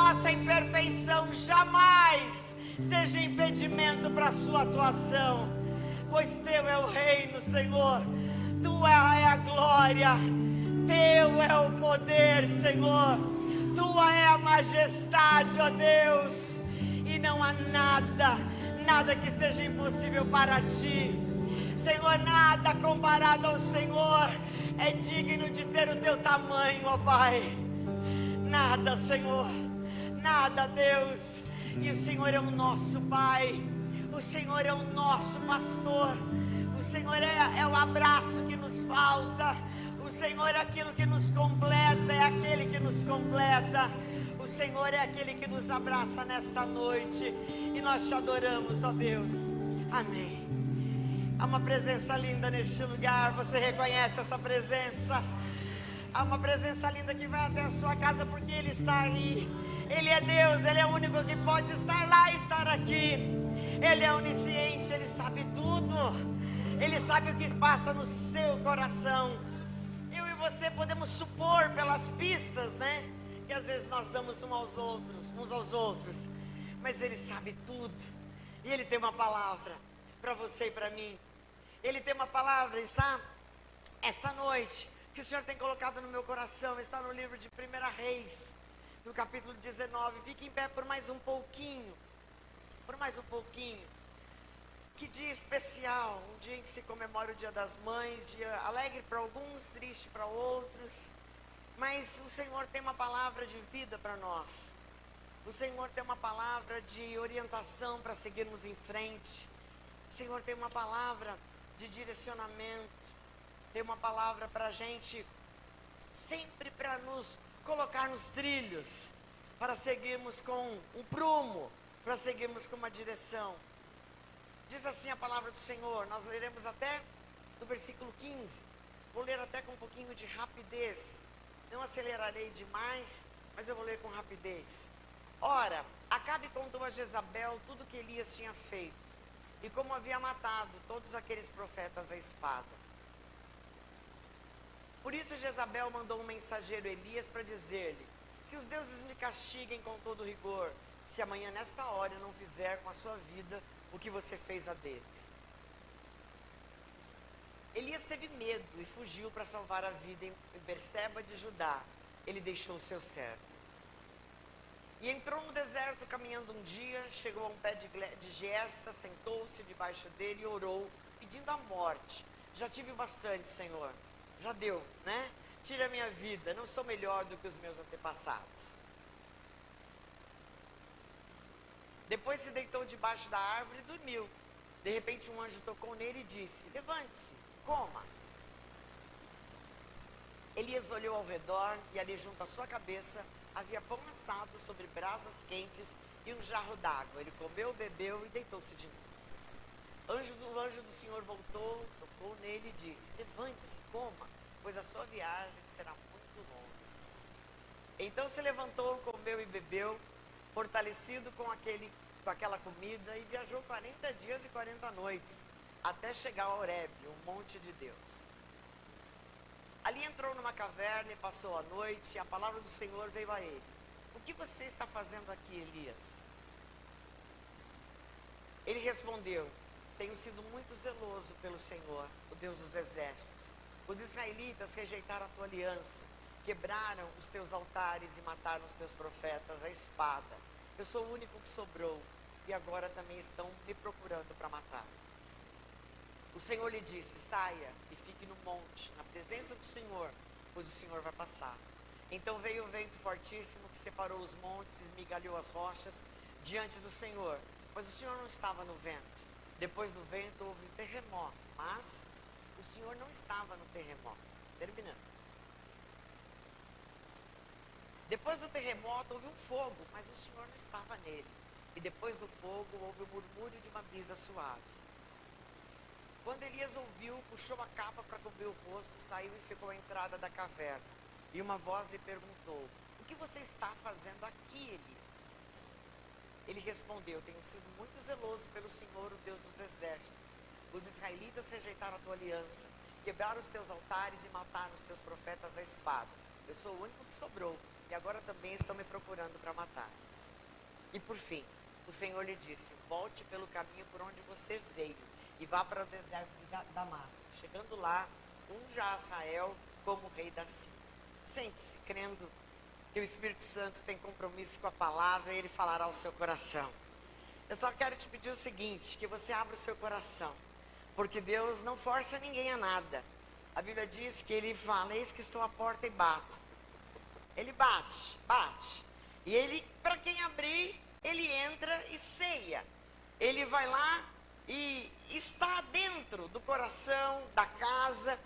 nossa imperfeição jamais seja impedimento para a sua atuação, pois teu é o reino, Senhor, tua é a glória, teu é o poder, Senhor, tua é a majestade, ó Deus, e não há nada que seja impossível para ti, Senhor. Nada comparado ao Senhor é digno de ter o teu tamanho, ó Pai. Nada, Senhor, nada, Deus. E o Senhor é o nosso Pai, o Senhor é o nosso pastor, o Senhor é o abraço que nos falta, o Senhor é aquilo que nos completa, é aquele que nos completa, o Senhor é aquele que nos abraça nesta noite, e nós te adoramos, ó Deus. Amém. Há uma presença linda neste lugar, você reconhece essa presença? Há uma presença linda que vai até a sua casa, porque Ele está aí. Ele é Deus, Ele é o único que pode estar lá e estar aqui. Ele é onisciente, Ele sabe tudo. Ele sabe o que passa no seu coração. Eu e você podemos supor pelas pistas, né? Que às vezes nós damos uns aos outros. Mas Ele sabe tudo. E Ele tem uma palavra para você e para mim. Ele tem uma palavra, está? Esta noite, que o Senhor tem colocado no meu coração, está no livro de 1 Reis, no capítulo 19. Fique em pé por mais um pouquinho. Por mais um pouquinho. Que dia especial, um dia em que se comemora o Dia das Mães, dia alegre para alguns, triste para outros. Mas o Senhor tem uma palavra de vida para nós. O Senhor tem uma palavra de orientação para seguirmos em frente. O Senhor tem uma palavra de direcionamento. Tem uma palavra para a gente, sempre para nos colocar nos trilhos, para seguirmos com um prumo, para seguirmos com uma direção. Diz assim a palavra do Senhor, nós leremos até do versículo 15, vou ler até com um pouquinho de rapidez, não acelerarei demais, mas eu vou ler com rapidez. Ora, Acabe contou a Jezabel tudo que Elias tinha feito, e como havia matado todos aqueles profetas à espada. Por isso Jezabel mandou um mensageiro Elias para dizer-lhe, que os deuses me castiguem com todo rigor, se amanhã nesta hora eu não fizer com a sua vida o que você fez a deles. Elias teve medo e fugiu para salvar a vida em Berseba de Judá. Ele deixou o seu servo. E entrou no deserto caminhando um dia, chegou a um pé de giesta, sentou-se debaixo dele e orou, pedindo a morte. Já tive bastante, Senhor. Já deu, né? Tira a minha vida, não sou melhor do que os meus antepassados. Depois se deitou debaixo da árvore e dormiu. De repente um anjo tocou nele e disse, levante-se, coma. Elias olhou ao redor e ali junto à sua cabeça havia pão assado sobre brasas quentes e um jarro d'água. Ele comeu, bebeu e deitou-se de novo. O anjo do Senhor voltou, tocou nele e disse, levante-se, coma, pois a sua viagem será muito longa. Então se levantou, comeu e bebeu, fortalecido com aquela comida, e viajou 40 dias e 40 noites, até chegar a Horebe, o monte de Deus. Ali entrou numa caverna e passou a noite, e a palavra do Senhor veio a ele. O que você está fazendo aqui, Elias? Ele respondeu, tenho sido muito zeloso pelo Senhor, o Deus dos exércitos. Os israelitas rejeitaram a tua aliança, quebraram os teus altares e mataram os teus profetas à espada. Eu sou o único que sobrou, e agora também estão me procurando para matar. O Senhor lhe disse, saia e fique no monte, na presença do Senhor, pois o Senhor vai passar. Então veio o vento fortíssimo que separou os montes, esmigalhou as rochas diante do Senhor, pois o Senhor não estava no vento. Depois do vento houve um terremoto, mas o Senhor não estava no terremoto. Terminando. Depois do terremoto houve um fogo, mas o Senhor não estava nele. E depois do fogo houve o murmúrio de uma brisa suave. Quando Elias ouviu, puxou a capa para cobrir o rosto, saiu e ficou à entrada da caverna. E uma voz lhe perguntou, o que você está fazendo aqui, Elias? Ele respondeu, tenho sido muito zeloso pelo Senhor, o Deus dos exércitos. Os israelitas rejeitaram a tua aliança, quebraram os teus altares e mataram os teus profetas à espada. Eu sou o único que sobrou, e agora também estão me procurando para matar. E por fim, o Senhor lhe disse: volte pelo caminho por onde você veio e vá para o deserto de Damasco. Chegando lá, unja Azael como rei da Síria. Sente-se, crendo que o Espírito Santo tem compromisso com a palavra e ele falará ao seu coração. Eu só quero te pedir o seguinte, que você abra o seu coração, porque Deus não força ninguém a nada. A Bíblia diz que ele fala: eis que estou à porta e bato. Ele bate. E ele, para quem abrir, ele entra e ceia. Ele vai lá e está dentro do coração, da casa.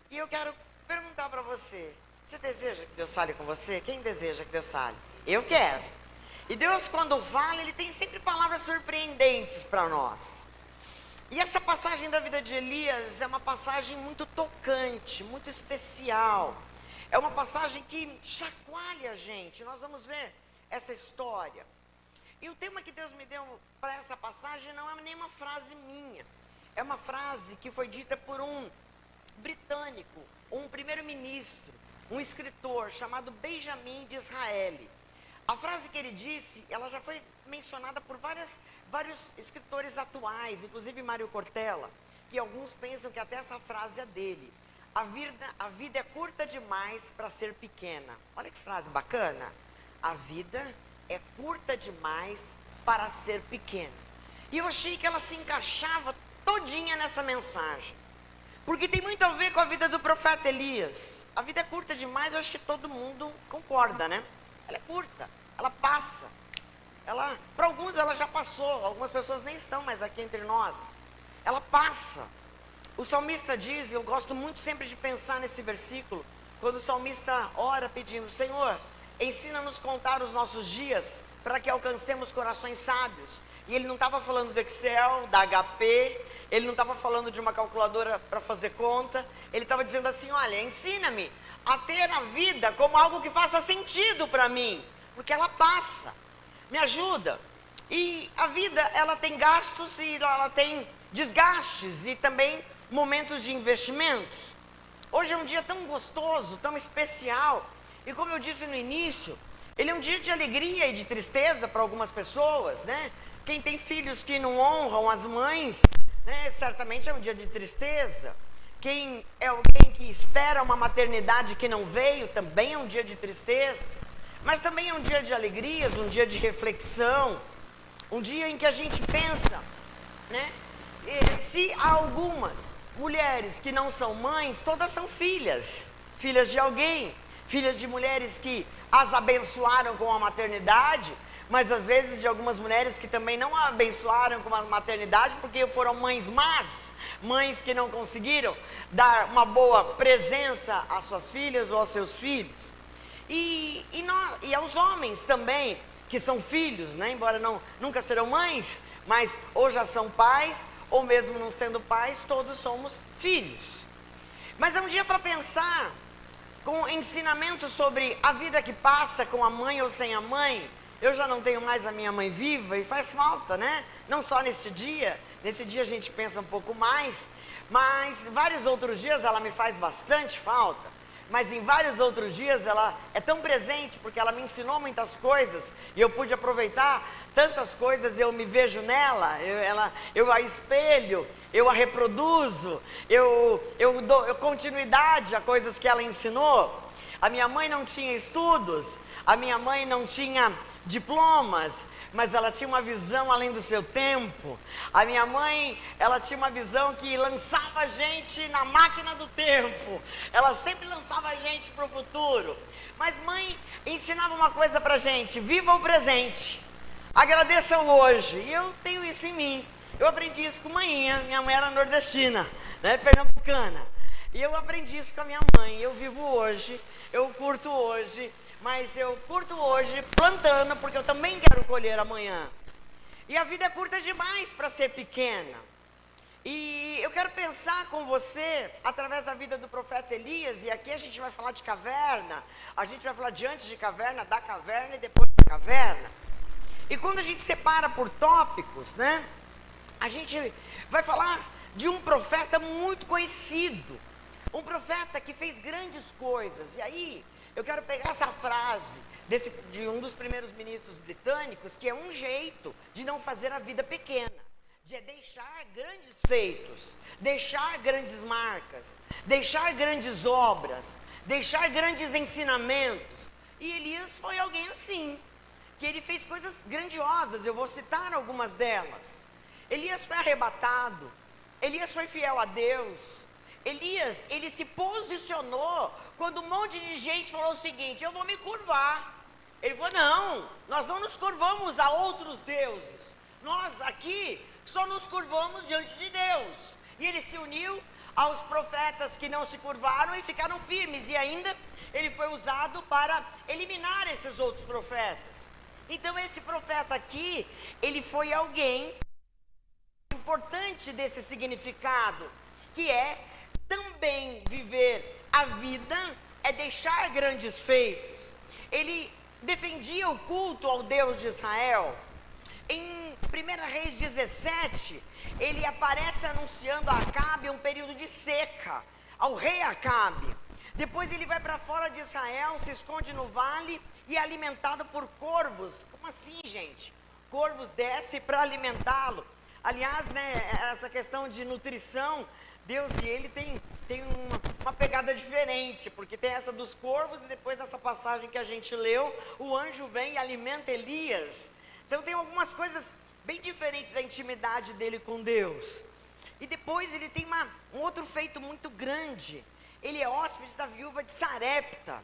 E eu quero perguntar para você: você deseja que Deus fale com você? Quem deseja que Deus fale? Eu quero. E Deus, quando fala, ele tem sempre palavras surpreendentes para nós. E essa passagem da vida de Elias é uma passagem muito tocante, muito especial. É uma passagem que chacoalha a gente. Nós vamos ver essa história. E o tema que Deus me deu para essa passagem não é nenhuma frase minha. É uma frase que foi dita por um britânico, um primeiro-ministro, um escritor chamado Benjamin Disraeli. A frase que ele disse, ela já foi mencionada por vários escritores atuais, inclusive Mário Cortella, que alguns pensam que até essa frase é dele. A vida é curta demais para ser pequena. Olha que frase bacana. A vida é curta demais para ser pequena. E eu achei que ela se encaixava todinha nessa mensagem. Porque tem muito a ver com a vida do profeta Elias. A vida é curta demais, eu acho que todo mundo concorda, né? Ela é curta, ela passa. Para alguns ela já passou, algumas pessoas nem estão mais aqui entre nós. Ela passa. O salmista diz, e eu gosto muito sempre de pensar nesse versículo, quando o salmista ora pedindo: Senhor, ensina-nos a contar os nossos dias, para que alcancemos corações sábios. E ele não estava falando do Excel, da HP, ele não estava falando de uma calculadora para fazer conta, ele estava dizendo assim: olha, ensina-me a ter a vida como algo que faça sentido para mim, porque ela passa, me ajuda. E a vida, ela tem gastos e ela tem desgastes e também momentos de investimentos. Hoje é um dia tão gostoso, tão especial, e como eu disse no início, ele é um dia de alegria e de tristeza para algumas pessoas, né? Quem tem filhos que não honram as mães, né, certamente é um dia de tristeza. Quem é alguém que espera uma maternidade que não veio, também é um dia de tristezas. Mas também é um dia de alegrias, um dia de reflexão, um dia em que a gente pensa, né? Se há algumas mulheres que não são mães, todas são filhas de alguém, filhas de mulheres que as abençoaram com a maternidade, mas às vezes de algumas mulheres que também não a abençoaram com a maternidade porque foram mães más, mães que não conseguiram dar uma boa presença às suas filhas ou aos seus filhos. E aos homens também, que são filhos, né? Embora nunca serão mães, mas ou já são pais, ou mesmo não sendo pais, todos somos filhos. Mas é um dia para pensar com ensinamentos sobre a vida que passa com a mãe ou sem a mãe. Eu já não tenho mais a minha mãe viva e faz falta, né? Não só nesse dia a gente pensa um pouco mais, mas vários outros dias ela me faz bastante falta. Mas em vários outros dias ela é tão presente, porque ela me ensinou muitas coisas, e eu pude aproveitar tantas coisas, eu me vejo nela, eu a espelho, eu a reproduzo, eu dou continuidade a coisas que ela ensinou. A minha mãe não tinha estudos, a minha mãe não tinha diplomas, mas ela tinha uma visão além do seu tempo. A minha mãe, ela tinha uma visão que lançava a gente na máquina do tempo. Ela sempre lançava a gente para o futuro. Mas mãe ensinava uma coisa para a gente: viva o presente, agradeçam hoje. E eu tenho isso em mim. Eu aprendi isso com minha mãe era nordestina, né, pernambucana. E eu aprendi isso com a minha mãe. Eu vivo hoje, eu curto hoje, mas eu curto hoje plantando, porque eu também quero colher amanhã. E a vida é curta demais para ser pequena. E eu quero pensar com você, através da vida do profeta Elias, e aqui a gente vai falar de caverna, a gente vai falar de antes de caverna, da caverna e depois da caverna. E quando a gente separa por tópicos, né, a gente vai falar de um profeta muito conhecido, um profeta que fez grandes coisas. E aí eu quero pegar essa frase de um dos primeiros ministros britânicos, que é um jeito de não fazer a vida pequena, de deixar grandes feitos, deixar grandes marcas, deixar grandes obras, deixar grandes ensinamentos. E Elias foi alguém assim, que ele fez coisas grandiosas, eu vou citar algumas delas. Elias foi arrebatado, Elias foi fiel a Deus. Elias, ele se posicionou quando um monte de gente falou o seguinte: eu vou me curvar. Ele falou: não, nós não nos curvamos a outros deuses, nós aqui só nos curvamos diante de Deus. E ele se uniu aos profetas que não se curvaram e ficaram firmes, e ainda ele foi usado para eliminar esses outros profetas. Então esse profeta aqui, ele foi alguém importante desse significado, que é também viver a vida, é deixar grandes feitos. Ele defendia o culto ao Deus de Israel. Em 1 Reis 17, ele aparece anunciando a Acabe um período de seca, ao rei Acabe. Depois ele vai para fora de Israel, se esconde no vale e é alimentado por corvos. Como assim, gente? Corvos descem para alimentá-lo. Aliás, né, essa questão de nutrição, Deus e ele tem uma pegada diferente, porque tem essa dos corvos, e depois dessa passagem que a gente leu, o anjo vem e alimenta Elias. Então tem algumas coisas bem diferentes da intimidade dele com Deus. E depois ele tem um outro feito muito grande. Ele é hóspede da viúva de Sarepta.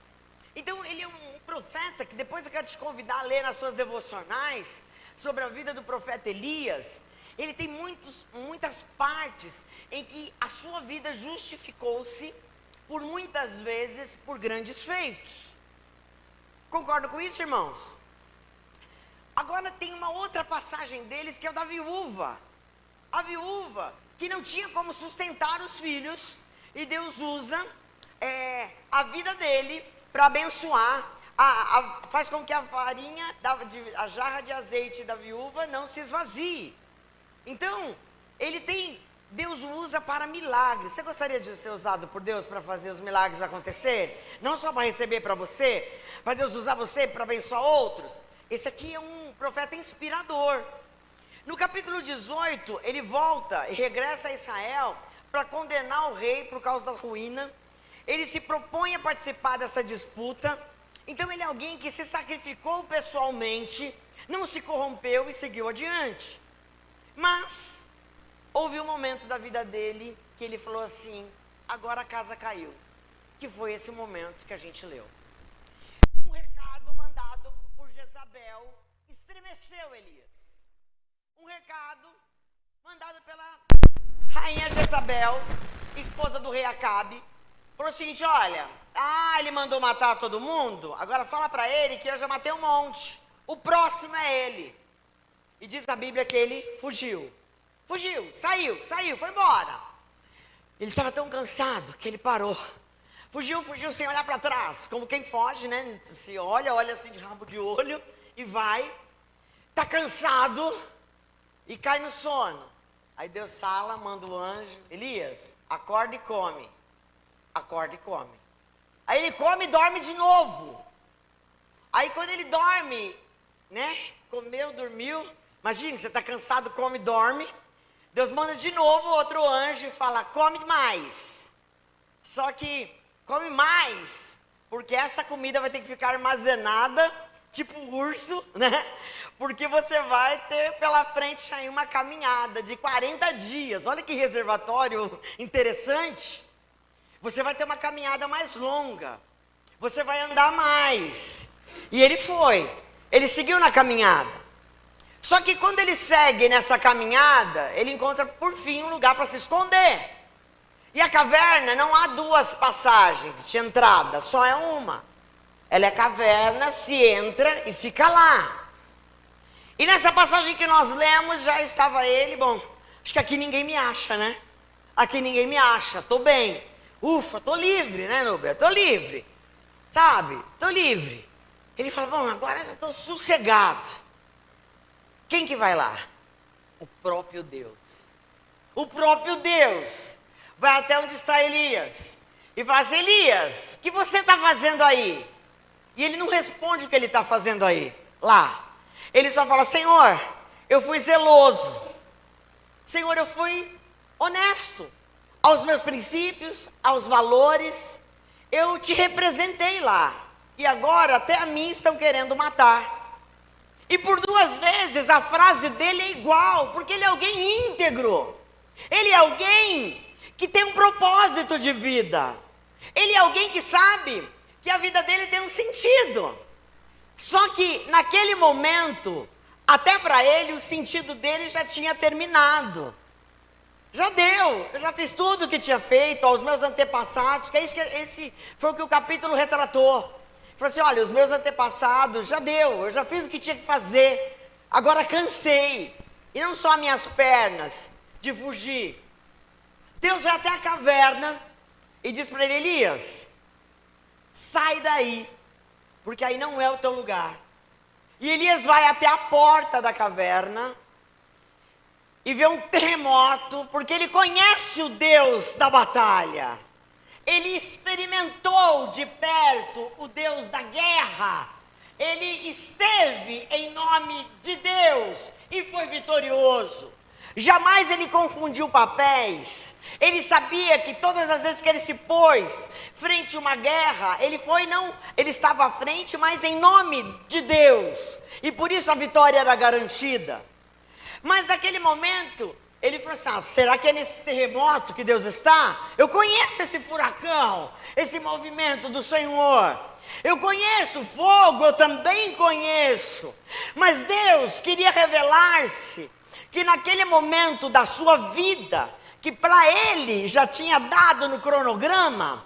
Então ele é um profeta que depois eu quero te convidar a ler nas suas devocionais sobre a vida do profeta Elias. Ele tem muitas partes em que a sua vida justificou-se por muitas vezes por grandes feitos. Concorda com isso, irmãos? Agora tem uma outra passagem deles que é o da viúva. A viúva que não tinha como sustentar os filhos, e Deus usa a vida dele para abençoar, faz com que a farinha, a jarra de azeite da viúva não se esvazie. Então, Deus o usa para milagres. Você gostaria de ser usado por Deus para fazer os milagres acontecerem? Não só para receber para você, para Deus usar você para abençoar outros? Esse aqui é um profeta inspirador. No capítulo 18, ele volta e regressa a Israel para condenar o rei por causa da ruína. Ele se propõe a participar dessa disputa. Então ele é alguém que se sacrificou pessoalmente, não se corrompeu e seguiu adiante. Mas houve um momento da vida dele que ele falou assim: agora a casa caiu. Que foi esse momento que a gente leu. Um recado mandado por Jezabel estremeceu Elias. Um recado mandado pela rainha Jezabel, esposa do rei Acabe, falou o seguinte: olha, ele mandou matar todo mundo, agora fala para ele que eu já matei um monte, o próximo é ele. E diz a Bíblia que ele fugiu, saiu, foi embora. Ele estava tão cansado que ele parou, fugiu sem olhar para trás, como quem foge, né? Se olha assim de rabo de olho e vai, está cansado e cai no sono. Aí Deus fala, manda o anjo: Elias, acorda e come. Acorda e come. Aí ele come e dorme de novo. Aí quando ele dorme, né? Comeu, dormiu. Imagina, você está cansado, come e dorme. Deus manda de novo outro anjo e fala: come mais. Só que come mais, porque essa comida vai ter que ficar armazenada, tipo um urso, né? Porque você vai ter pela frente aí uma caminhada de 40 dias. Olha que reservatório interessante. Você vai ter uma caminhada mais longa. Você vai andar mais. E ele seguiu na caminhada. Só que quando ele segue nessa caminhada, ele encontra por fim um lugar para se esconder. E a caverna não há duas passagens de entrada, só é uma. Ela é caverna, se entra e fica lá. E nessa passagem que nós lemos, já estava ele, bom, acho que aqui ninguém me acha, né? Aqui ninguém me acha, tô bem. Ufa, tô livre, né, Nubia? Tô livre, sabe? Tô livre. Ele fala: bom, agora eu tô sossegado. Quem que vai lá? O próprio Deus. O próprio Deus vai até onde está Elias e fala assim: Elias, o que você está fazendo aí? E ele não responde o que ele está fazendo aí, lá. Ele só fala: Senhor, eu fui zeloso. Senhor, eu fui honesto aos meus princípios, aos valores. Eu te representei lá. E agora até a mim estão querendo matar. E por 2 vezes a frase dele é igual, porque ele é alguém íntegro. Ele é alguém que tem um propósito de vida. Ele é alguém que sabe que a vida dele tem um sentido. Só que naquele momento, até para ele, o sentido dele já tinha terminado. Já deu, eu já fiz tudo o que tinha feito aos meus antepassados, que é isso que esse foi o que o capítulo retratou. Ele falou assim: olha, os meus antepassados, já deu, eu já fiz o que tinha que fazer, agora cansei. E não só minhas pernas de fugir. Deus vai até a caverna e diz para ele: Elias, sai daí, porque aí não é o teu lugar. E Elias vai até a porta da caverna e vê um terremoto, porque ele conhece o Deus da batalha. Ele experimentou de perto o Deus da guerra. Ele esteve em nome de Deus e foi vitorioso. Jamais ele confundiu papéis. Ele sabia que todas as vezes que ele se pôs frente a uma guerra, ele estava à frente, mas em nome de Deus. E por isso a vitória era garantida. Mas naquele momento, ele falou assim: será que é nesse terremoto que Deus está? Eu conheço esse furacão, esse movimento do Senhor. Eu conheço o fogo, eu também conheço. Mas Deus queria revelar-se que naquele momento da sua vida, que para ele já tinha dado no cronograma,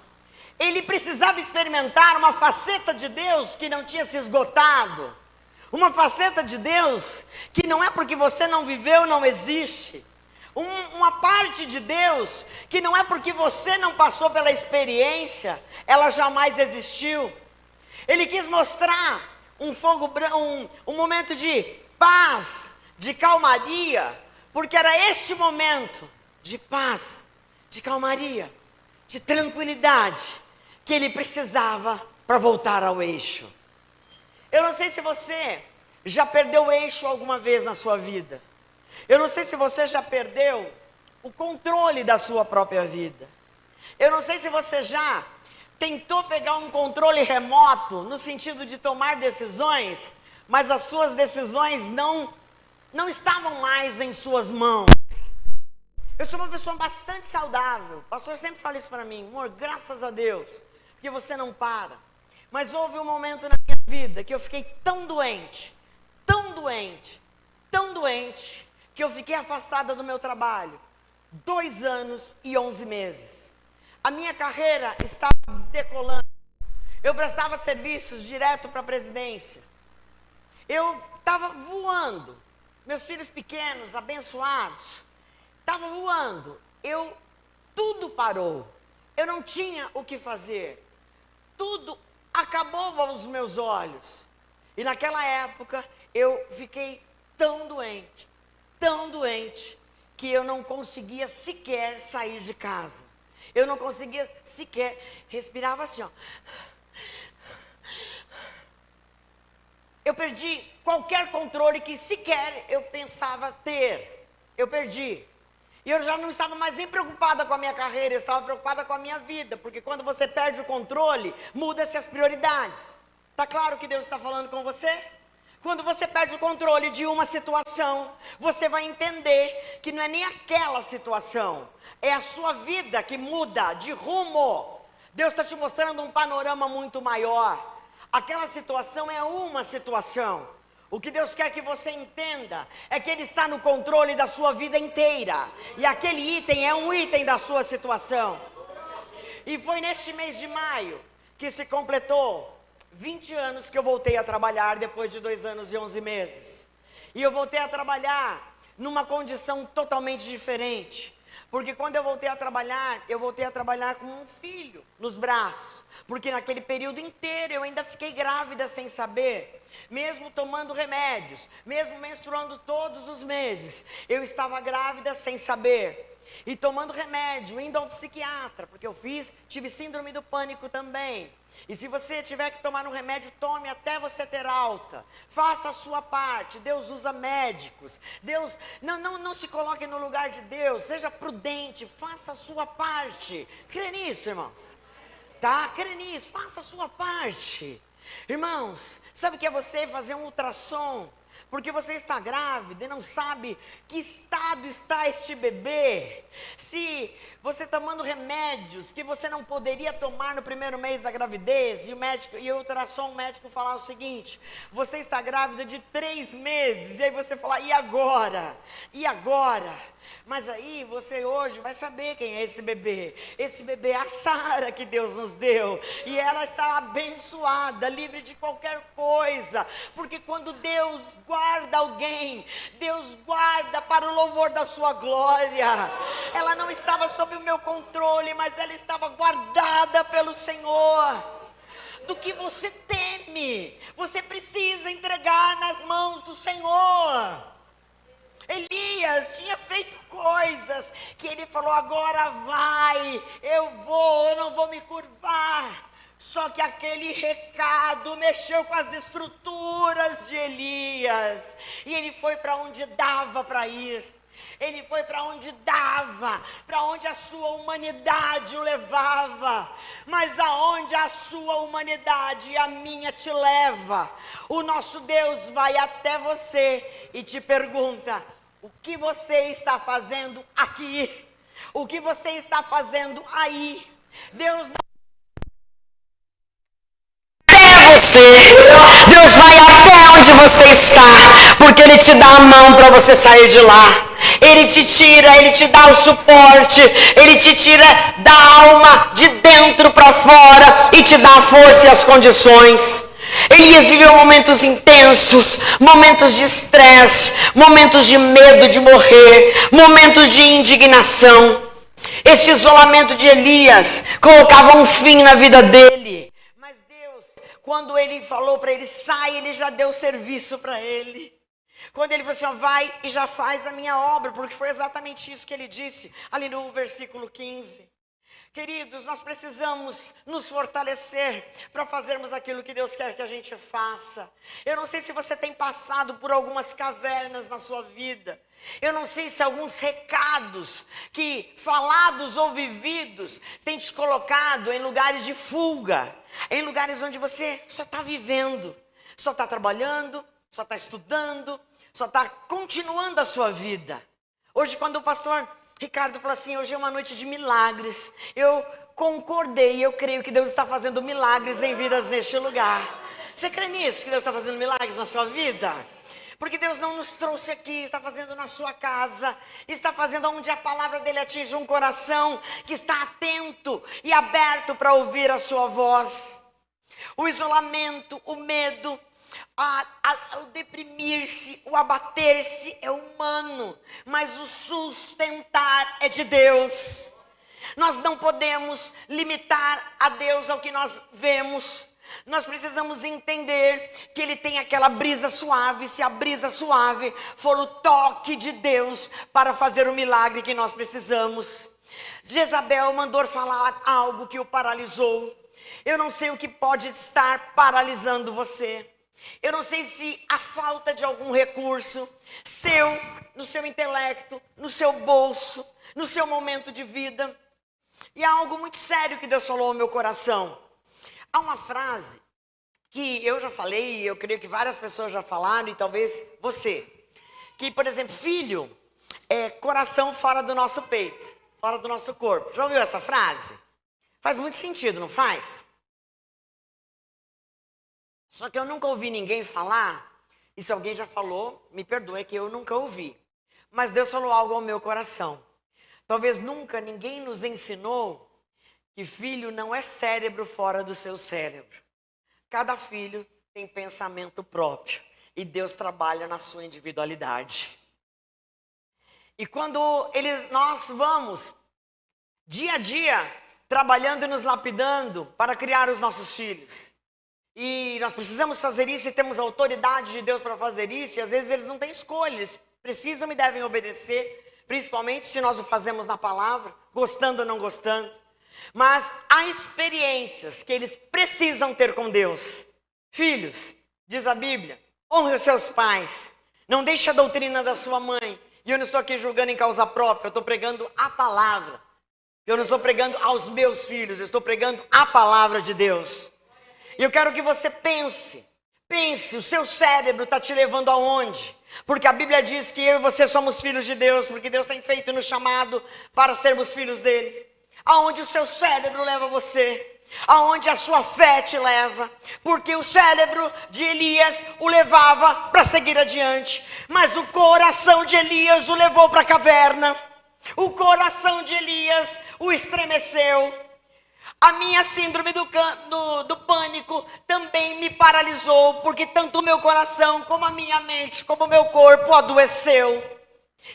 ele precisava experimentar uma faceta de Deus que não tinha se esgotado. Uma faceta de Deus que não é porque você não viveu, não existe. Uma parte de Deus que não é porque você não passou pela experiência, ela jamais existiu. Ele quis mostrar um momento de paz, de calmaria, porque era este momento de paz, de calmaria, de tranquilidade que ele precisava para voltar ao eixo. Eu não sei se você já perdeu o eixo alguma vez na sua vida. Eu não sei se você já perdeu o controle da sua própria vida. Eu não sei se você já tentou pegar um controle remoto, no sentido de tomar decisões, mas as suas decisões não estavam mais em suas mãos. Eu sou uma pessoa bastante saudável. O pastor sempre fala isso para mim: amor, graças a Deus, porque você não para. Mas houve um momento na minha vida que eu fiquei tão doente, que eu fiquei afastada do meu trabalho 2 anos e 11 meses. A minha carreira estava decolando. Eu prestava serviços direto para a presidência. Eu estava voando. Meus filhos pequenos, abençoados, estavam voando. Tudo parou. Eu não tinha o que fazer. Tudo acabou aos meus olhos. E naquela época eu fiquei tão doente, que eu não conseguia sequer sair de casa. Eu não conseguia sequer, respirava assim, ó. Eu perdi qualquer controle que sequer eu pensava ter. Eu perdi. E eu já não estava mais nem preocupada com a minha carreira, eu estava preocupada com a minha vida, porque quando você perde o controle, muda-se as prioridades. Está claro que Deus está falando com você? Quando você perde o controle de uma situação, você vai entender que não é nem aquela situação, é a sua vida que muda de rumo. Deus está te mostrando um panorama muito maior. Aquela situação é uma situação. O que Deus quer que você entenda é que Ele está no controle da sua vida inteira. E aquele item é um item da sua situação. E foi neste mês de maio que se completou 20 anos que eu voltei a trabalhar depois de 2 anos e 11 meses. E eu voltei a trabalhar numa condição totalmente diferente. Porque quando eu voltei a trabalhar com um filho nos braços. Porque naquele período inteiro eu ainda fiquei grávida sem saber. Mesmo tomando remédios, mesmo menstruando todos os meses, eu estava grávida sem saber. E tomando remédio, indo ao psiquiatra, porque tive síndrome do pânico também. E se você tiver que tomar um remédio, tome até você ter alta. Faça a sua parte. Deus usa médicos. Deus, não se coloque no lugar de Deus. Seja prudente, faça a sua parte. Crê nisso, irmãos. Tá? Crê nisso, faça a sua parte. Irmãos, sabe o que é você fazer um ultrassom? Porque você está grávida e não sabe que estado está este bebê. Se você tomando remédios que você não poderia tomar no primeiro mês da gravidez, e o ultrassom médico falar o seguinte: você está grávida de 3 meses, e aí você fala, e agora? E agora? Mas aí você hoje vai saber quem é esse bebê. Esse bebê é a Sara que Deus nos deu. E ela está abençoada, livre de qualquer coisa. Porque quando Deus guarda alguém, Deus guarda para o louvor da sua glória. Ela não estava sob o meu controle, mas ela estava guardada pelo Senhor. Do que você teme, você precisa entregar nas mãos do Senhor. Elias tinha feito coisas que ele falou, agora vai, eu não vou me curvar. Só que aquele recado mexeu com as estruturas de Elias. E ele foi para onde dava para ir. Ele foi para onde dava, para onde a sua humanidade o levava. Mas aonde a sua humanidade e a minha te leva, o nosso Deus vai até você e te pergunta: o que você está fazendo aqui? O que você está fazendo aí? Deus não Deus vai até onde você está, porque Ele te dá a mão para você sair de lá. Ele te tira, Ele te dá o suporte, Ele te tira da alma de dentro para fora e te dá a força e as condições. Elias viveu momentos intensos, momentos de estresse, momentos de medo de morrer, momentos de indignação. Esse isolamento de Elias colocava um fim na vida dele. Mas Deus, quando ele falou para ele, sai, ele já deu serviço para ele. Quando ele falou assim, ó, vai e já faz a minha obra, porque foi exatamente isso que ele disse, ali no versículo 15. Queridos, nós precisamos nos fortalecer para fazermos aquilo que Deus quer que a gente faça. Eu não sei se você tem passado por algumas cavernas na sua vida. Eu não sei se alguns recados que falados ou vividos têm te colocado em lugares de fuga, em lugares onde você só está vivendo, só está trabalhando, só está estudando, só está continuando a sua vida. Hoje, quando o pastor Ricardo falou assim, hoje é uma noite de milagres, eu concordei, eu creio que Deus está fazendo milagres em vidas neste lugar. Você crê nisso, que Deus está fazendo milagres na sua vida? Porque Deus não nos trouxe aqui, está fazendo na sua casa, está fazendo onde a palavra dele atinge um coração que está atento e aberto para ouvir a sua voz. O isolamento, o medo, o deprimir-se, o abater-se é humano, mas o sustentar é de Deus. Nós não podemos limitar a Deus ao que nós vemos. Nós precisamos entender que Ele tem aquela brisa suave, se a brisa suave for o toque de Deus para fazer o milagre que nós precisamos. Jezabel mandou falar algo que o paralisou. Eu não sei o que pode estar paralisando você. Eu não sei se a falta de algum recurso seu, no seu intelecto, no seu bolso, no seu momento de vida. E há algo muito sério que Deus falou ao meu coração. Há uma frase que eu já falei, e eu creio que várias pessoas já falaram, e talvez você. Que, por exemplo, filho é coração fora do nosso peito, fora do nosso corpo. Já ouviu essa frase? Faz muito sentido, não faz? Só que eu nunca ouvi ninguém falar, e se alguém já falou, me perdoe, é que eu nunca ouvi. Mas Deus falou algo ao meu coração. Talvez nunca ninguém nos ensinou que filho não é cérebro fora do seu cérebro. Cada filho tem pensamento próprio, e Deus trabalha na sua individualidade. E quando nós vamos, dia a dia, trabalhando e nos lapidando para criar os nossos filhos, e nós precisamos fazer isso e temos autoridade de Deus para fazer isso. E às vezes eles não têm escolha, eles precisam e devem obedecer. Principalmente se nós o fazemos na palavra, gostando ou não gostando. mas há experiências que eles precisam ter com Deus. Filhos, diz a Bíblia, honre os seus pais, não deixe a doutrina da sua mãe. E eu não estou aqui julgando em causa própria, eu estou pregando a palavra. Eu não estou pregando aos meus filhos, eu estou pregando a palavra de Deus. E eu quero que você pense, o seu cérebro está te levando aonde? Porque a Bíblia diz que eu e você somos filhos de Deus, porque Deus tem feito nos chamado para sermos filhos dele. Aonde o seu cérebro leva você? Aonde a sua fé te leva? Porque o cérebro de Elias o levava para seguir adiante, mas o coração de Elias o levou para a caverna. O coração de Elias o estremeceu. A minha síndrome do pânico também me paralisou, porque tanto o meu coração, como a minha mente, como o meu corpo adoeceu.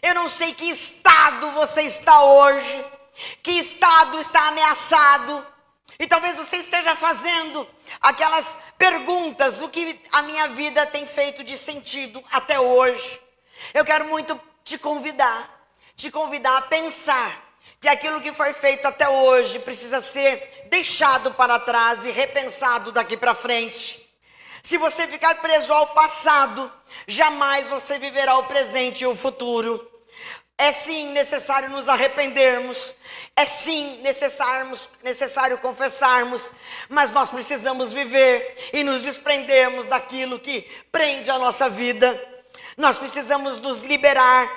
Eu não sei que estado você está hoje, que estado está ameaçado. E talvez você esteja fazendo aquelas perguntas, o que a minha vida tem feito de sentido até hoje. Eu quero muito te convidar a pensar que aquilo que foi feito até hoje precisa ser deixado para trás e repensado daqui para frente. Se você ficar preso ao passado, jamais você viverá o presente e o futuro. É sim necessário nos arrependermos, é sim necessário confessarmos, mas nós precisamos viver e nos desprendermos daquilo que prende a nossa vida. Nós precisamos nos liberar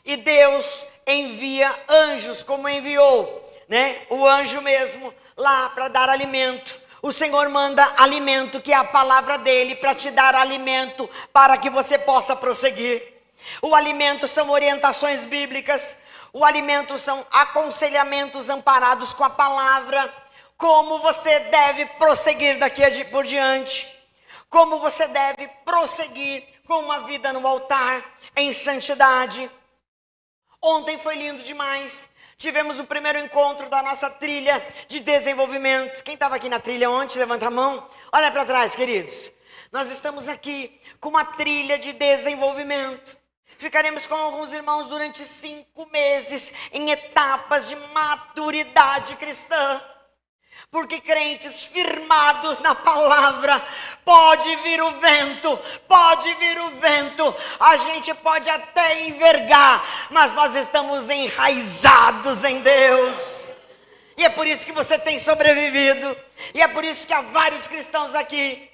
e Deus envia anjos como enviou, né? O anjo mesmo lá para dar alimento. O Senhor manda alimento, que é a palavra dele, para te dar alimento para que você possa prosseguir. O alimento são orientações bíblicas, o alimento são aconselhamentos amparados com a palavra, como você deve prosseguir daqui por diante, como você deve prosseguir com uma vida no altar, em santidade. Ontem foi lindo demais, tivemos o primeiro encontro da nossa trilha de desenvolvimento. Quem estava aqui na trilha ontem, levanta a mão, olha para trás, queridos. Nós estamos aqui com uma trilha de desenvolvimento. Ficaremos com alguns irmãos durante 5 meses em etapas de maturidade cristã. Porque crentes firmados na palavra, pode vir o vento, a gente pode até envergar, mas nós estamos enraizados em Deus. E é por isso que você tem sobrevivido, e é por isso que há vários cristãos aqui.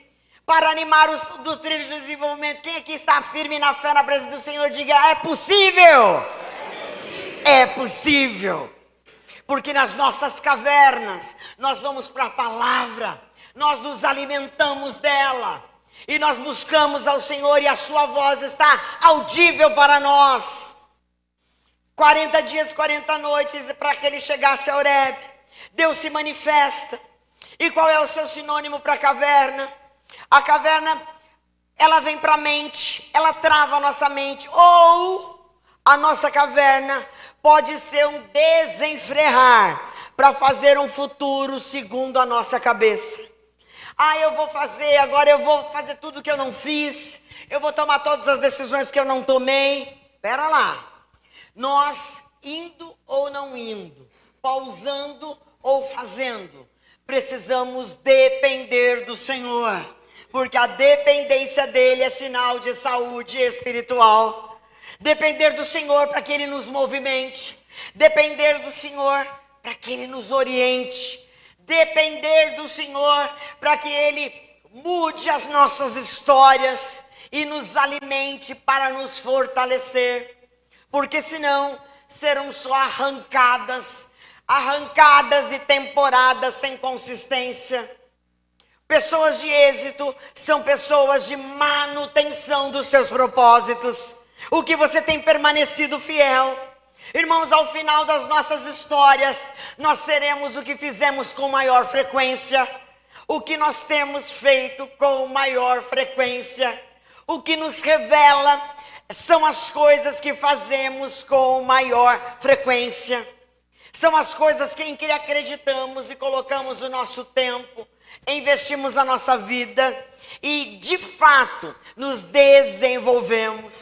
Para animar os do trilho de desenvolvimento, quem aqui está firme na fé, na presença do Senhor, diga: é possível. É possível. Porque nas nossas cavernas, nós vamos para a palavra, nós nos alimentamos dela, e nós buscamos ao Senhor, e a sua voz está audível para nós. 40 dias, 40 noites, para que ele chegasse a Horebe, Deus se manifesta. E qual é o seu sinônimo para a caverna? A caverna, ela vem para a mente, ela trava a nossa mente, ou a nossa caverna pode ser um desenfrear para fazer um futuro segundo a nossa cabeça. Agora eu vou fazer tudo que eu não fiz, eu vou tomar todas as decisões que eu não tomei. Pera lá, nós indo ou não indo, pausando ou fazendo, precisamos depender do Senhor. Porque a dependência dele é sinal de saúde espiritual. Depender do Senhor para que ele nos movimente. Depender do Senhor para que ele nos oriente. Depender do Senhor para que ele mude as nossas histórias e nos alimente para nos fortalecer. Porque senão serão só arrancadas e temporadas sem consistência. Pessoas de êxito são pessoas de manutenção dos seus propósitos. O que você tem permanecido fiel. Irmãos, ao final das nossas histórias, nós seremos o que fizemos com maior frequência. O que nós temos feito com maior frequência. O que nos revela são as coisas que fazemos com maior frequência. São as coisas em que acreditamos e colocamos o nosso tempo. Investimos a nossa vida e, de fato, nos desenvolvemos.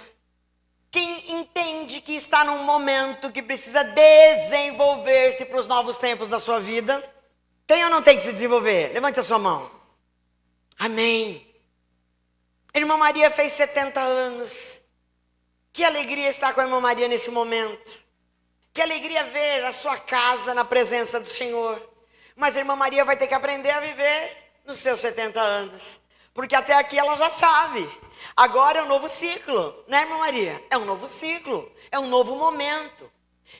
Quem entende que está num momento que precisa desenvolver-se para os novos tempos da sua vida? Tem ou não tem que se desenvolver? Levante a sua mão. Amém. Irmã Maria fez 70 anos. Que alegria estar com a irmã Maria nesse momento. Que alegria ver a sua casa na presença do Senhor. Mas a irmã Maria vai ter que aprender a viver nos seus 70 anos. Porque até aqui ela já sabe. Agora é um novo ciclo, né, irmã Maria? É um novo ciclo, é um novo momento.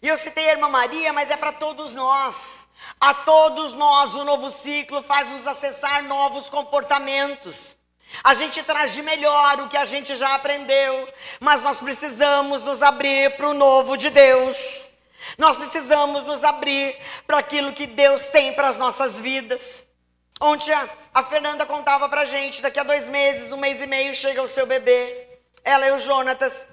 E eu citei a irmã Maria, mas é para todos nós. A todos nós o novo ciclo faz nos acessar novos comportamentos. A gente traz de melhor o que a gente já aprendeu, mas nós precisamos nos abrir para o novo de Deus. Nós precisamos nos abrir para aquilo que Deus tem para as nossas vidas. Ontem a Fernanda contava para a gente, daqui a 2 meses, 1 mês e meio, chega o seu bebê. Ela e o Jonatas.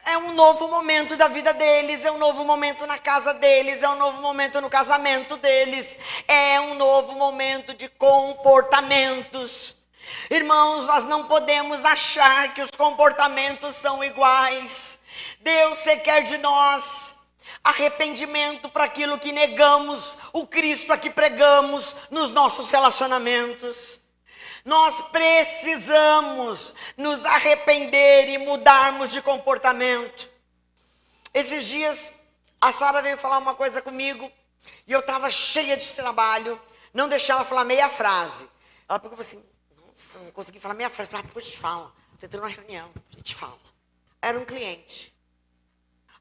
É um novo momento da vida deles, é um novo momento na casa deles, é um novo momento no casamento deles, é um novo momento de comportamentos. Irmãos, nós não podemos achar que os comportamentos são iguais. Deus requer de nós arrependimento para aquilo que negamos, o Cristo a que pregamos nos nossos relacionamentos. Nós precisamos nos arrepender e mudarmos de comportamento. Esses dias, a Sara veio falar uma coisa comigo, e eu estava cheia de trabalho, não deixei ela falar meia frase. Ela pegou e falou assim, nossa, não consegui falar meia frase. Eu falei, depois a gente fala, estou entrando numa reunião, a gente fala. Era um cliente.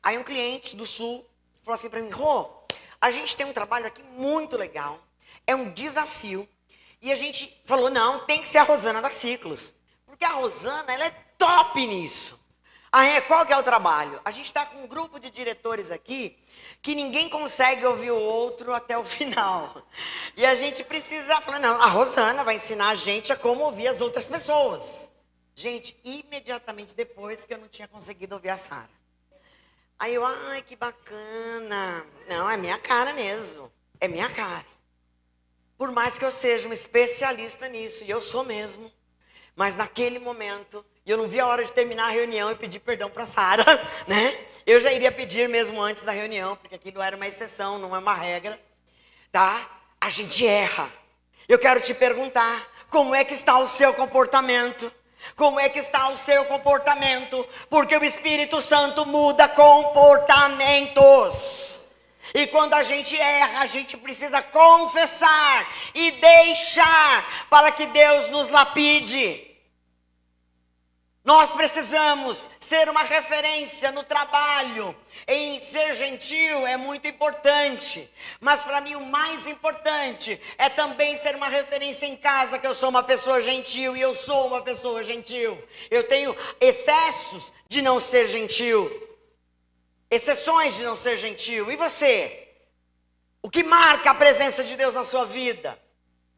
Aí um cliente do Sul falou assim para mim, Rô, a gente tem um trabalho aqui muito legal, é um desafio, e a gente falou, não, tem que ser a Rosana da Ciclos, porque a Rosana, ela é top nisso. Aí, qual que é o trabalho? A gente está com um grupo de diretores aqui, que ninguém consegue ouvir o outro até o final. E a gente precisa falar, não, a Rosana vai ensinar a gente a como ouvir as outras pessoas. Gente, imediatamente depois que eu não tinha conseguido ouvir a Sara. Aí eu, ai, que bacana. Não, é minha cara mesmo. É minha cara. Por mais que eu seja um especialista nisso, e eu sou mesmo. Mas naquele momento, eu não vi a hora de terminar a reunião e pedir perdão para a Sara, né? Eu já iria pedir mesmo antes da reunião, porque aquilo era uma exceção, não é uma regra. Tá? A gente erra. Eu quero te perguntar, como é que está o seu comportamento? Como é que está o seu comportamento? Porque o Espírito Santo muda comportamentos. E quando a gente erra, a gente precisa confessar e deixar para que Deus nos lapide. Nós precisamos ser uma referência no trabalho. Em ser gentil é muito importante. Mas para mim o mais importante é também ser uma referência em casa, que eu sou uma pessoa gentil e eu sou uma pessoa gentil. Eu tenho excessos de não ser gentil. Exceções de não ser gentil. E você? O que marca a presença de Deus na sua vida?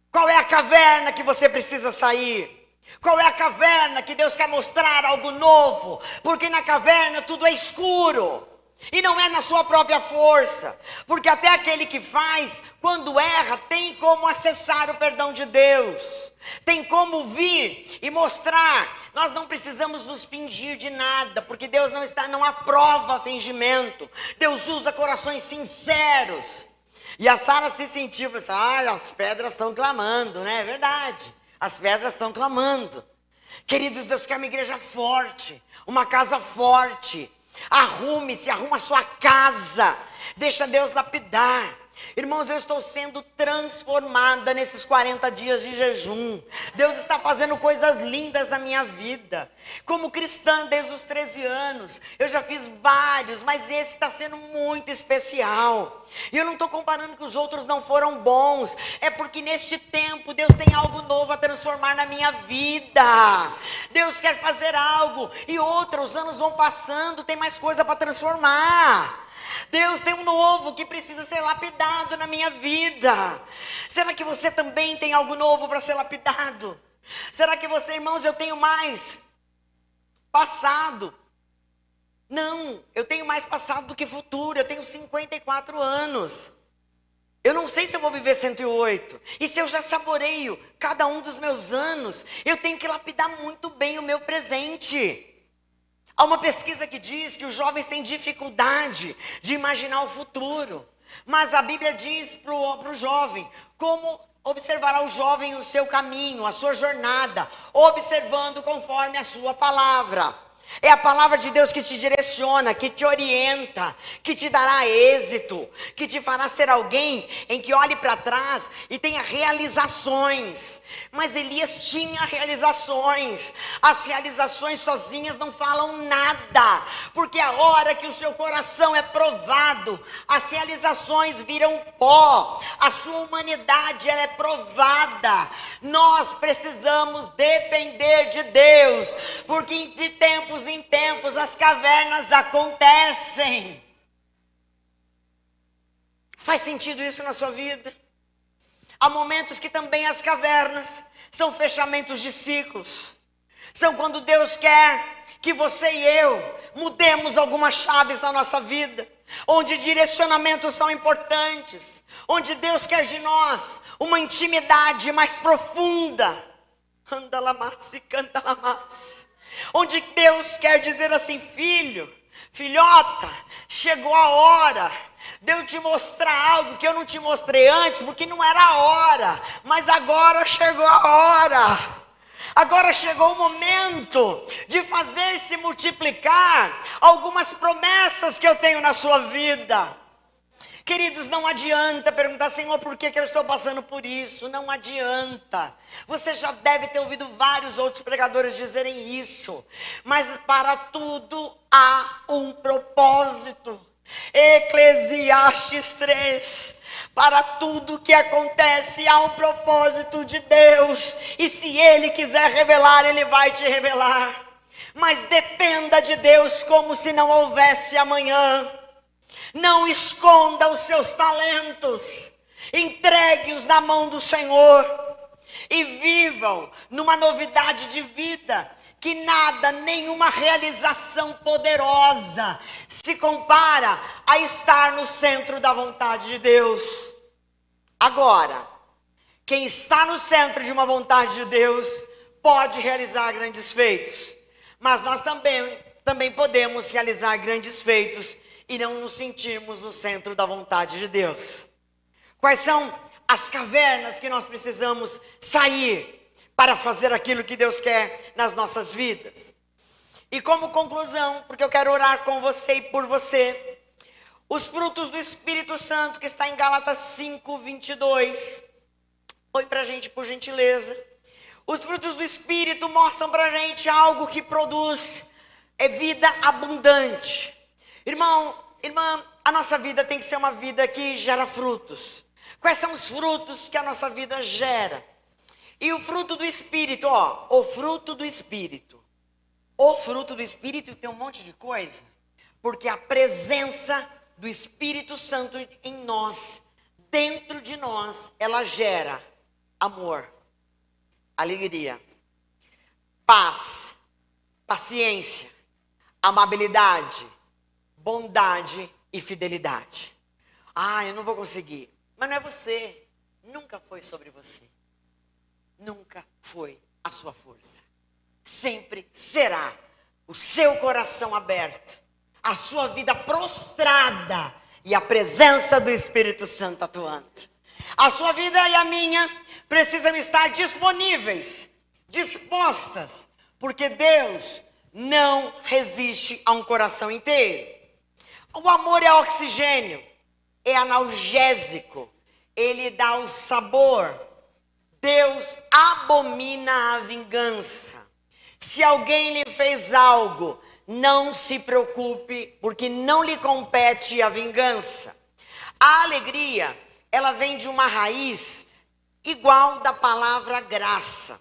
Qual é a caverna que você precisa sair? Qual é a caverna que Deus quer mostrar algo novo? Porque na caverna tudo é escuro. E não é na sua própria força. Porque até aquele que faz, quando erra, tem como acessar o perdão de Deus. Tem como vir e mostrar. Nós não precisamos nos fingir de nada, porque Deus não aprova fingimento. Deus usa corações sinceros. E a Sara se sentiu, falou assim, as pedras estão clamando, né? É verdade. As pedras estão clamando. Queridos, Deus quer uma igreja forte, uma casa forte. Arrume-se, arruma a sua casa. Deixa Deus lapidar. Irmãos, eu estou sendo transformada nesses 40 dias de jejum. Deus está fazendo coisas lindas na minha vida. Como cristã desde os 13 anos, eu já fiz vários, mas esse está sendo muito especial. E eu não estou comparando que os outros não foram bons. É porque neste tempo Deus tem algo novo a transformar na minha vida. Deus quer fazer algo. E os anos vão passando, tem mais coisa para transformar. Deus tem um novo que precisa ser lapidado na minha vida. Será que você também tem algo novo para ser lapidado? Será que você, irmãos, eu tenho mais passado? Não, eu tenho mais passado do que futuro. Eu tenho 54 anos. Eu não sei se eu vou viver 108. E se eu já saboreio cada um dos meus anos, eu tenho que lapidar muito bem o meu presente. Há uma pesquisa que diz que os jovens têm dificuldade de imaginar o futuro. Mas a Bíblia diz para o jovem como observará o jovem o seu caminho, a sua jornada, observando conforme a sua palavra. É a palavra de Deus que te direciona, que te orienta, que te dará êxito, que te fará ser alguém em que olhe para trás e tenha realizações. Mas Elias tinha realizações. As realizações sozinhas não falam nada, porque a hora que o seu coração é provado, as realizações viram pó. A sua humanidade, ela é provada. Nós precisamos depender de Deus, porque de tempos em tempos as cavernas acontecem. Faz sentido isso na sua vida? Há momentos que também as cavernas são fechamentos de ciclos. São quando Deus quer que você e eu mudemos algumas chaves na nossa vida, onde direcionamentos são importantes, onde Deus quer de nós uma intimidade mais profunda. Andalamassi, cantalamassi. Onde Deus quer dizer assim: filho, filhota, chegou a hora de eu te mostrar algo que eu não te mostrei antes, porque não era a hora, mas agora chegou a hora. Agora chegou o momento de fazer se multiplicar algumas promessas que eu tenho na sua vida. Queridos, não adianta perguntar: Senhor, por que eu estou passando por isso? Não adianta. Você já deve ter ouvido vários outros pregadores dizerem isso. Mas para tudo há um propósito. Eclesiastes 3. Para tudo que acontece há um propósito de Deus. E se Ele quiser revelar, Ele vai te revelar. Mas dependa de Deus como se não houvesse amanhã. Não esconda os seus talentos, entregue-os na mão do Senhor e vivam numa novidade de vida que nada, nenhuma realização poderosa se compara a estar no centro da vontade de Deus. Agora, quem está no centro de uma vontade de Deus pode realizar grandes feitos, mas nós também podemos realizar grandes feitos e não nos sentirmos no centro da vontade de Deus. Quais são as cavernas que nós precisamos sair para fazer aquilo que Deus quer nas nossas vidas? E como conclusão, porque eu quero orar com você e por você, os frutos do Espírito Santo, que está em Gálatas 5:22. Põe para a gente, por gentileza. Os frutos do Espírito mostram para a gente algo que produz vida abundante. Irmão, irmã, a nossa vida tem que ser uma vida que gera frutos. Quais são os frutos que a nossa vida gera? E o fruto do Espírito, o fruto do Espírito. O fruto do Espírito tem um monte de coisa. Porque a presença do Espírito Santo em nós, dentro de nós, ela gera amor, alegria, paz, paciência, amabilidade, bondade e fidelidade. Eu não vou conseguir. Mas não é você. Nunca foi sobre você. Nunca foi a sua força. Sempre será o seu coração aberto, a sua vida prostrada e a presença do Espírito Santo atuando. A sua vida e a minha precisam estar disponíveis, dispostas, porque Deus não resiste a um coração inteiro. O amor é oxigênio, é analgésico, ele dá o sabor. Deus abomina a vingança. Se alguém lhe fez algo, não se preocupe, porque não lhe compete a vingança. A alegria, ela vem de uma raiz igual da palavra graça.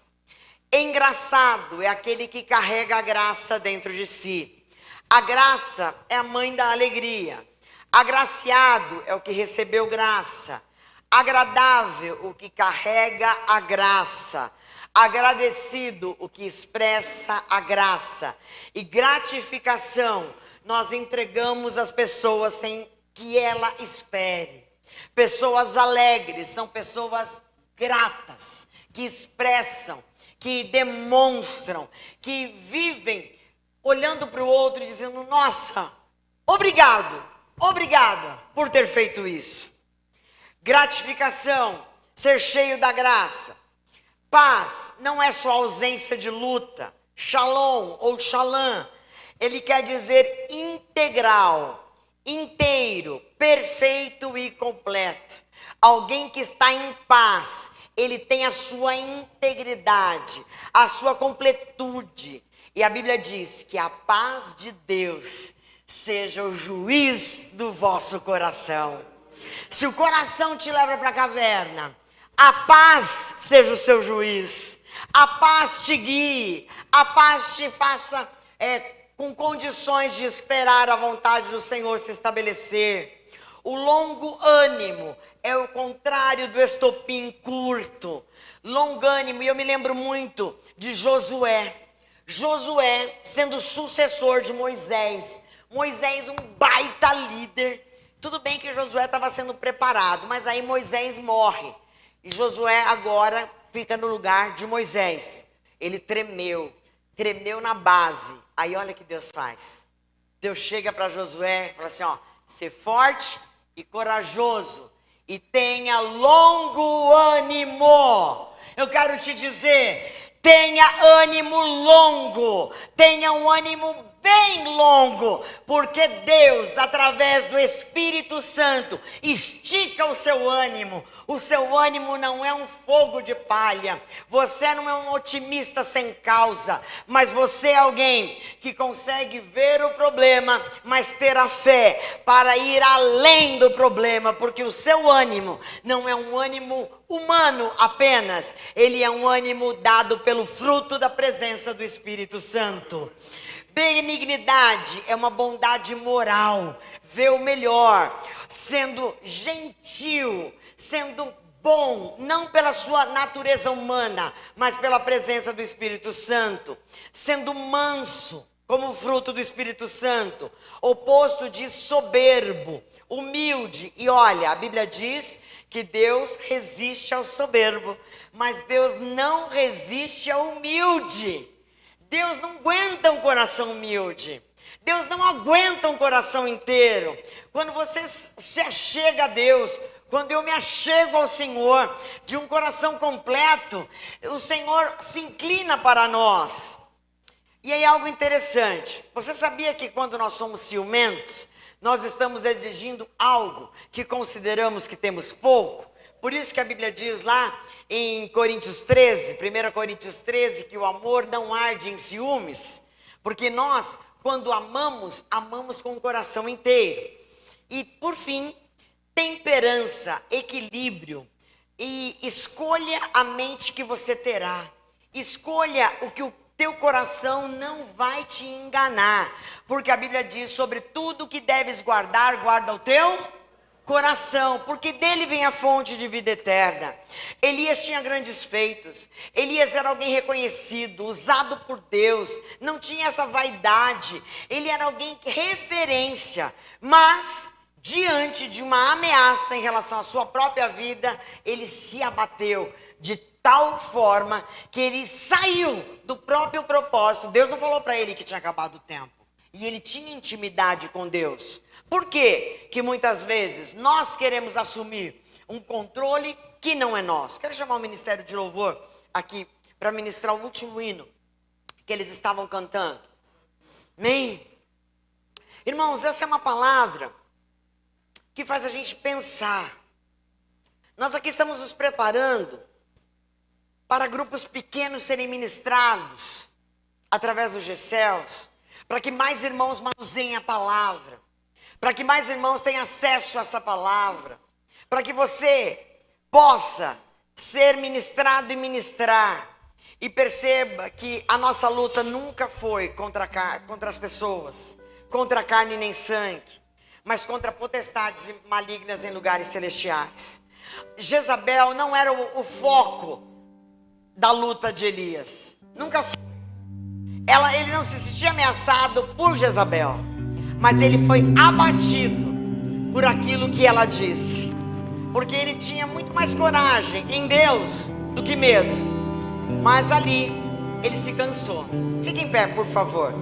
Engraçado é aquele que carrega a graça dentro de si. A graça é a mãe da alegria. Agraciado é o que recebeu graça. Agradável o que carrega a graça. Agradecido o que expressa a graça. E gratificação nós entregamos às pessoas sem que ela espere. Pessoas alegres são pessoas gratas, que expressam, que demonstram, que vivem olhando para o outro e dizendo: nossa, obrigado, obrigada por ter feito isso. Gratificação, ser cheio da graça. Paz não é só ausência de luta. Shalom ou shalom, ele quer dizer integral, inteiro, perfeito e completo. Alguém que está em paz, ele tem a sua integridade, a sua completude. E a Bíblia diz que a paz de Deus seja o juiz do vosso coração. Se o coração te leva para a caverna, a paz seja o seu juiz. A paz te guie, a paz te faça com condições de esperar a vontade do Senhor se estabelecer. O longo ânimo é o contrário do estopim curto. Longânimo, e eu me lembro muito de Josué. Josué sendo sucessor de Moisés. Moisés, um baita líder. Tudo bem que Josué estava sendo preparado, mas aí Moisés morre. E Josué agora fica no lugar de Moisés. Ele tremeu na base. Aí olha o que Deus faz. Deus chega para Josué e fala assim, ó: ser forte e corajoso e tenha longo ânimo. Eu quero te dizer, tenha ânimo longo, tenha um ânimo bem longo, porque Deus, através do Espírito Santo, estica o seu ânimo. O seu ânimo não é um fogo de palha. Você não é um otimista sem causa, mas você é alguém que consegue ver o problema, mas ter a fé para ir além do problema, porque o seu ânimo não é um ânimo humano apenas, ele é um ânimo dado pelo fruto da presença do Espírito Santo. Benignidade é uma bondade moral, vê o melhor, sendo gentil, sendo bom, não pela sua natureza humana, mas pela presença do Espírito Santo, sendo manso, como fruto do Espírito Santo, oposto de soberbo, humilde. E olha, a Bíblia diz que Deus resiste ao soberbo, mas Deus não resiste ao humilde. Deus não aguenta um coração humilde. Deus não aguenta um coração inteiro. Quando você se achega a Deus, quando eu me achego ao Senhor de um coração completo, o Senhor se inclina para nós. E aí algo interessante. Você sabia que quando nós somos ciumentos, nós estamos exigindo algo que consideramos que temos pouco? Por isso que a Bíblia diz lá em Coríntios 13, 1 Coríntios 13, que o amor não arde em ciúmes, porque nós, quando amamos, amamos com o coração inteiro. E por fim, temperança, equilíbrio, e escolha a mente que você terá, escolha o que o teu coração não vai te enganar, porque a Bíblia diz: sobre tudo que deves guardar, guarda o teu coração, porque dele vem a fonte de vida eterna. Elias tinha grandes feitos. Elias era alguém reconhecido, usado por Deus, não tinha essa vaidade. Ele era alguém que referência, mas diante de uma ameaça em relação à sua própria vida, ele se abateu de tal forma que ele saiu do próprio propósito. Deus não falou para ele que tinha acabado o tempo, e ele tinha intimidade com Deus. Por quê? Que muitas vezes nós queremos assumir um controle que não é nosso. Quero chamar o Ministério de Louvor aqui para ministrar o último hino que eles estavam cantando. Amém? Irmãos, essa é uma palavra que faz a gente pensar. Nós aqui estamos nos preparando para grupos pequenos serem ministrados através dos GCELs, para que mais irmãos manuseiem a palavra, para que mais irmãos tenham acesso a essa palavra, para que você possa ser ministrado e ministrar, e perceba que a nossa luta nunca foi contra as pessoas, contra a carne nem sangue, mas contra potestades malignas em lugares celestiais. Jezabel não era o foco da luta de Elias, nunca foi. Ele não se sentia ameaçado por Jezabel, mas ele foi abatido por aquilo que ela disse, porque ele tinha muito mais coragem em Deus do que medo. Mas ali ele se cansou. Fique em pé, por favor.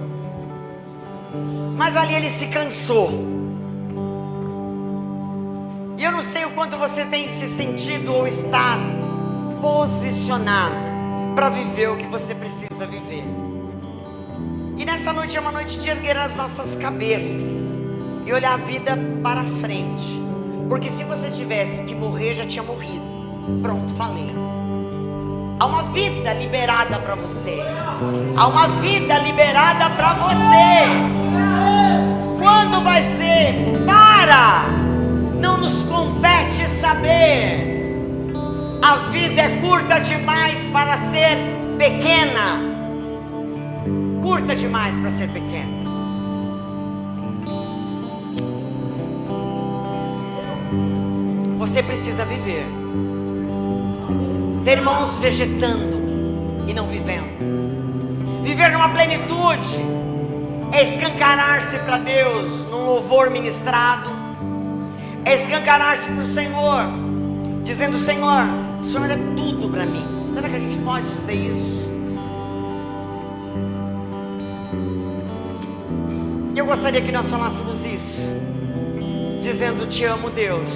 Mas ali ele se cansou. E eu não sei o quanto você tem se sentido ou estado posicionado para viver o que você precisa viver. E nesta noite é uma noite de erguer as nossas cabeças e olhar a vida para frente. Porque se você tivesse que morrer, já tinha morrido. Pronto, falei. Há uma vida liberada para você. Há uma vida liberada para você. Quando vai ser? Para! Não nos compete saber. A vida é curta demais para ser pequena. Curta demais para ser pequena. Você precisa viver. Ter irmãos vegetando e não vivendo. Viver numa plenitude é escancarar-se para Deus num louvor ministrado. É escancarar-se para o Senhor, dizendo: Senhor, o Senhor é tudo para mim. Será que a gente pode dizer isso? Eu gostaria que nós falássemos isso, dizendo: te amo, Deus,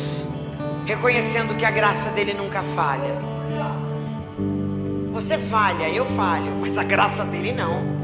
reconhecendo que a graça dele nunca falha. Você falha, eu falho, mas a graça dele não.